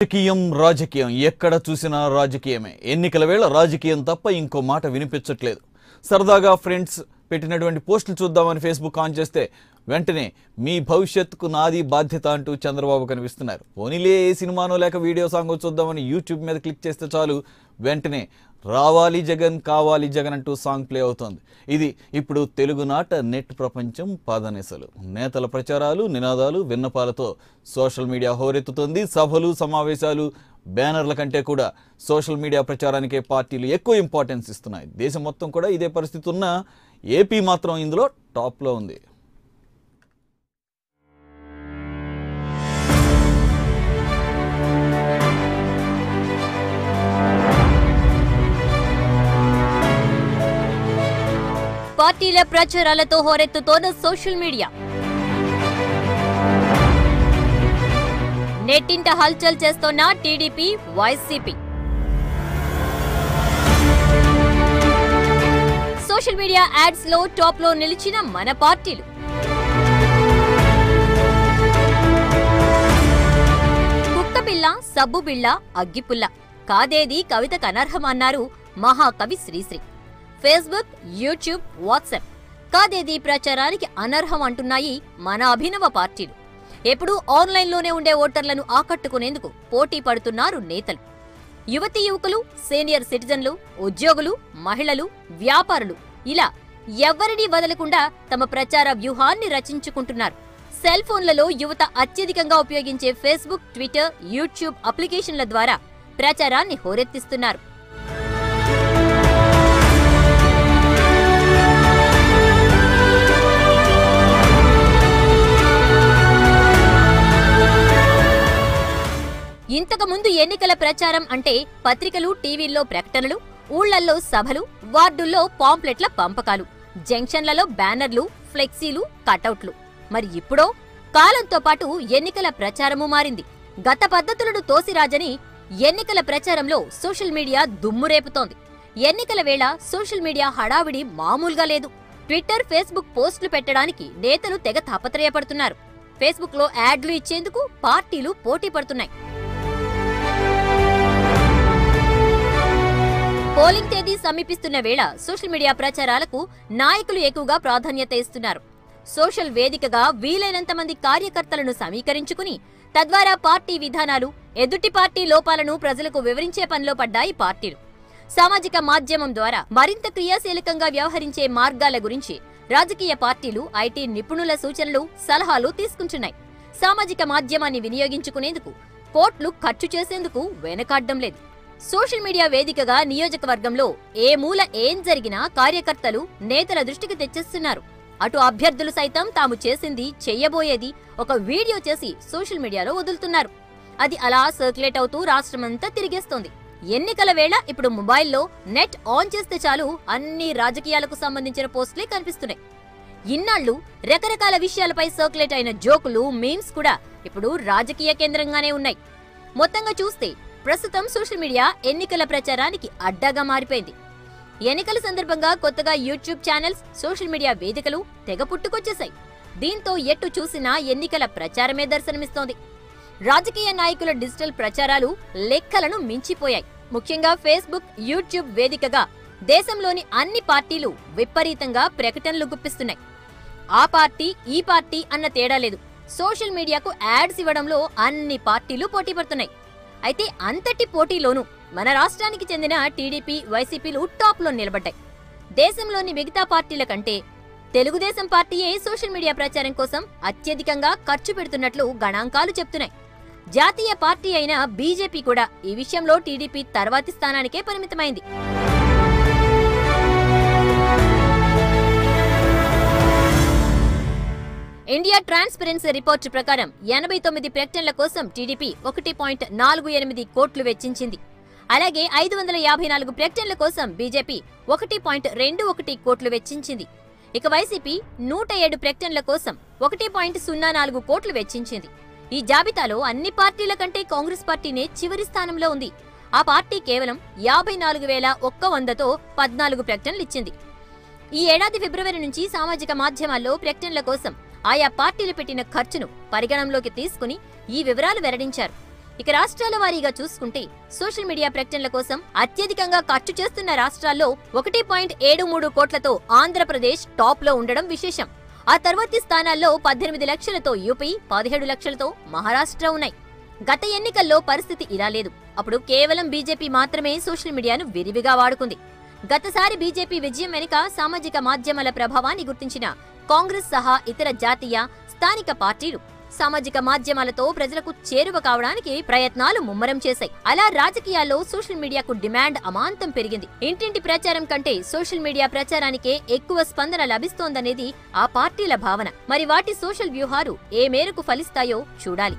రాజకీయం ఎక్కడ చూసినా రాజకీయమే. ఎన్నికల వేళ రాజకీయం తప్ప ఇంకో మాట వినిపించట్లేదు. సరదాగా ఫ్రెండ్స్ పెట్టినటువంటి పోస్టులు చూద్దామని ఫేస్బుక్ ఆన్ చేస్తే వెంటనే మీ భవిష్యత్తుకు నాది బాధ్యత అంటూ చంద్రబాబు కనిపిస్తున్నారు. పోనీలే ఏ సినిమానో లేక వీడియో సాంగ్ చూద్దామని యూట్యూబ్ మీద క్లిక్ చేస్తే చాలు వెంటనే రావాలి జగన్ కావాలి జగన్ అంటూ సాంగ్ ప్లే అవుతోంది. ఇది ఇప్పుడు తెలుగునాట నెట్ ప్రపంచం పాదనేసలు. నేతల ప్రచారాలు, నినాదాలు, విన్నపాలతో సోషల్ మీడియా హోరెత్తుతోంది. సభలు, సమావేశాలు, బ్యానర్ల కంటే కూడా సోషల్ మీడియా ప్రచారానికే పార్టీలు ఎక్కువ ఇంపార్టెన్స్ ఇస్తున్నాయి. దేశం మొత్తం కూడా ఇదే పరిస్థితి ఉన్నా ఏపీ మాత్రం ఇందులో టాప్లో ఉంది. పార్టీల ప్రచారాలతో హోరెత్తుతోన్న సోషల్ మీడియా నెట్టింట హల్చల్ చేస్తోన్న TDP, YCP. Social media ads లో టాప్ లో నిలిచిన మన పార్టీలు. కుక్కపిల్ల, సబ్బుబిళ్ళ, అగ్గిపుల్ల కాదేది కవితకు అనర్హం అన్నారు మహాకవి శ్రీశ్రీ. ఫేస్బుక్, యూట్యూబ్, వాట్సాప్ కాదేది ప్రచారానికి అనర్హం అంటున్నాయి మన అభినవ పార్టీలు. ఎప్పుడూ ఆన్లైన్లోనే ఉండే ఓటర్లను ఆకట్టుకునేందుకు పోటీ పడుతున్నారు నేతలు. యువతీ యువకులు, సీనియర్ సిటిజన్లు, ఉద్యోగులు, మహిళలు, వ్యాపారులు ఇలా ఎవ్వరినీ వదలకుండా తమ ప్రచార వ్యూహాన్ని రచించుకుంటున్నారు. సెల్ ఫోన్లలో యువత అత్యధికంగా ఉపయోగించే ఫేస్బుక్, ట్విట్టర్, యూట్యూబ్ అప్లికేషన్ల ద్వారా ప్రచారాన్ని హోరెత్తిస్తున్నారు. ఇంతకుముందు ఎన్నికల ప్రచారం అంటే పత్రికలు, టీవీల్లో ప్రకటనలు, ఊళ్లల్లో సభలు, వార్డుల్లో పాంప్లెట్ల పంపకాలు, జంక్షన్లలో బ్యానర్లు, ఫ్లెక్సీలు, కటౌట్లు. మరి ఇప్పుడో కాలంతో పాటు ఎన్నికల ప్రచారము మారింది. గత పద్ధతులను తోసిరాజని ఎన్నికల ప్రచారంలో సోషల్ మీడియా దుమ్ము రేపుతోంది. ఎన్నికల వేళ సోషల్ మీడియా హడావిడి మామూలుగా లేదు. ట్విట్టర్, ఫేస్బుక్ పోస్టులు పెట్టడానికి నేతలు తెగ తాపత్రయపడుతున్నారు. ఫేస్బుక్ లో యాడ్లు ఇచ్చేందుకు పార్టీలు పోటీ పడుతున్నాయి. పోలింగ్ తేదీ సమీపిస్తున్న వేళ సోషల్ మీడియా ప్రచారాలకు నాయకులు ఎక్కువగా ప్రాధాన్యత ఇస్తున్నారు. సోషల్ వేదికగా వీలైనంత మంది కార్యకర్తలను సమీకరించుకుని తద్వారా పార్టీ విధానాలు, ఎదుటి పార్టీ లోపాలను ప్రజలకు వివరించే పనిలో పడ్డాయి పార్టీలు. సామాజిక మాధ్యమం ద్వారా మరింత క్రియాశీలకంగా వ్యవహరించే మార్గాల గురించి రాజకీయ పార్టీలు, ఐటీ నిపుణుల సూచనలు, సలహాలు తీసుకుంటున్నాయి. సామాజిక మాధ్యమాన్ని వినియోగించుకునేందుకు కోట్లు ఖర్చు చేసేందుకు వెనకాడ్డం లేదు. సోషల్ మీడియా వేదికగా నియోజకవర్గంలో ఏ మూల ఏం జరిగినా కార్యకర్తలు, నేతల దృష్టికి తెచ్చేస్తున్నారు. అటు అభ్యర్థులు సైతం తాము చేసింది, చెయ్యబోయేది ఒక వీడియో చేసి సోషల్ మీడియాలో వదులుతున్నారు. అది అలా సర్క్యులేట్ అవుతూ రాష్ట్రమంతా తిరిగేస్తోంది. ఎన్నికల వేళ ఇప్పుడు మొబైల్లో నెట్ ఆన్ చేస్తే చాలు అన్ని రాజకీయాలకు సంబంధించిన పోస్టులే కనిపిస్తున్నాయి. ఇన్నాళ్లు రకరకాల విషయాలపై సర్క్యులేట్ అయిన జోకులు, మీమ్స్ కూడా ఇప్పుడు రాజకీయ కేంద్రంగానే ఉన్నాయి. మొత్తంగా చూస్తే ప్రస్తుతం సోషల్ మీడియా ఎన్నికల ప్రచారానికి అడ్డాగా మారిపోయింది. ఎన్నికల సందర్భంగా కొత్తగా యూట్యూబ్ ఛానల్స్, సోషల్ మీడియా వేదికలు తెగ పుట్టుకొచ్చేశాయి. దీంతో ఎట్టు చూసినా ఎన్నికల ప్రచారమే దర్శనమిస్తోంది. రాజకీయ నాయకుల డిజిటల్ ప్రచారాలు లెక్కలను మించిపోయాయి. ముఖ్యంగా ఫేస్బుక్, యూట్యూబ్ వేదికగా దేశంలోని అన్ని పార్టీలు విపరీతంగా ప్రకటనలు గుప్పిస్తున్నాయి. ఆ పార్టీ, ఈ పార్టీ అన్న తేడా లేదు. సోషల్ మీడియాకు యాడ్స్ ఇవ్వడంలో అన్ని పార్టీలు పోటీ పడుతున్నాయి. అయితే అంతటి పోటీలోనూ మన రాష్ట్రానికి చెందిన టీడీపీ, వైసీపీలు టాప్ లో నిలబడ్డాయి. దేశంలోని మిగతా పార్టీల కంటే తెలుగుదేశం పార్టీయే సోషల్ మీడియా ప్రచారం కోసం అత్యధికంగా ఖర్చు పెడుతున్నట్లు గణాంకాలు చెప్తున్నాయి. జాతీయ పార్టీ అయిన బీజేపీ కూడా ఈ విషయంలో టీడీపీ తర్వాతి స్థానానికే పరిమితమైంది. ఇండియా ట్రాన్స్పరెన్సీ రిపోర్టు ప్రకారం 89 ప్రకటనల కోసం టీడీపీ 1.48 కోట్లు వెచ్చించింది. అలాగే 554 ప్రకటనల కోసం బీజేపీ 1.21 కోట్లు వెచ్చించింది. ఇక వైసీపీ 107 ప్రకటనల కోసం 1.04 కోట్లు వెచ్చించింది. ఈ జాబితాలో అన్ని పార్టీల కంటే కాంగ్రెస్ పార్టీనే చివరి స్థానంలో ఉంది. ఆ పార్టీ కేవలం 54,100తో 14 ప్రకటనలిచ్చింది. ఈ ఏడాది ఫిబ్రవరి నుంచి సామాజిక మాధ్యమాల్లో ప్రకటనల కోసం ఆయా పార్టీలు పెట్టిన ఖర్చును పరిగణంలోకి తీసుకుని ఈ వివరాలు వెల్లడించారు. ఇక రాష్ట్రాల వారీగా చూసుకుంటే సోషల్ మీడియా ప్రకటనల కోసం అత్యధికంగా ఖర్చు చేస్తున్న రాష్ట్రాల్లో 1.73 కోట్లతో ఆంధ్రప్రదేశ్ టాప్ లో ఉండడం విశేషం. ఆ తర్వాతి స్థానాల్లో 18 లక్షలతో యూపీ, 17 లక్షలతో మహారాష్ట్ర ఉన్నాయి. గత ఎన్నికల్లో పరిస్థితి ఇలా లేదు. అప్పుడు కేవలం బీజేపీ మాత్రమే సోషల్ మీడియాను విరివిగా వాడుకుంది. గతసారి బీజేపీ విజయం వెనుక సామాజిక మాధ్యమాల ప్రభావాన్ని గుర్తించిన కాంగ్రెస్ సహా ఇతర జాతీయ, స్థానిక పార్టీలు సామాజిక మాధ్యమాలతో ప్రజలకు చేరువ కావడానికి ప్రయత్నాలు ముమ్మరం చేశాయి. అలా రాజకీయాల్లో సోషల్ మీడియాకు డిమాండ్ అమాంతం పెరిగింది. ఇంటింటి ప్రచారం కంటే సోషల్ మీడియా ప్రచారానికే ఎక్కువ స్పందన లభిస్తోందనేది ఆ పార్టీల భావన. మరి వాటి సోషల్ వ్యూహాలు ఏ మేరకు ఫలిస్తాయో చూడాలి.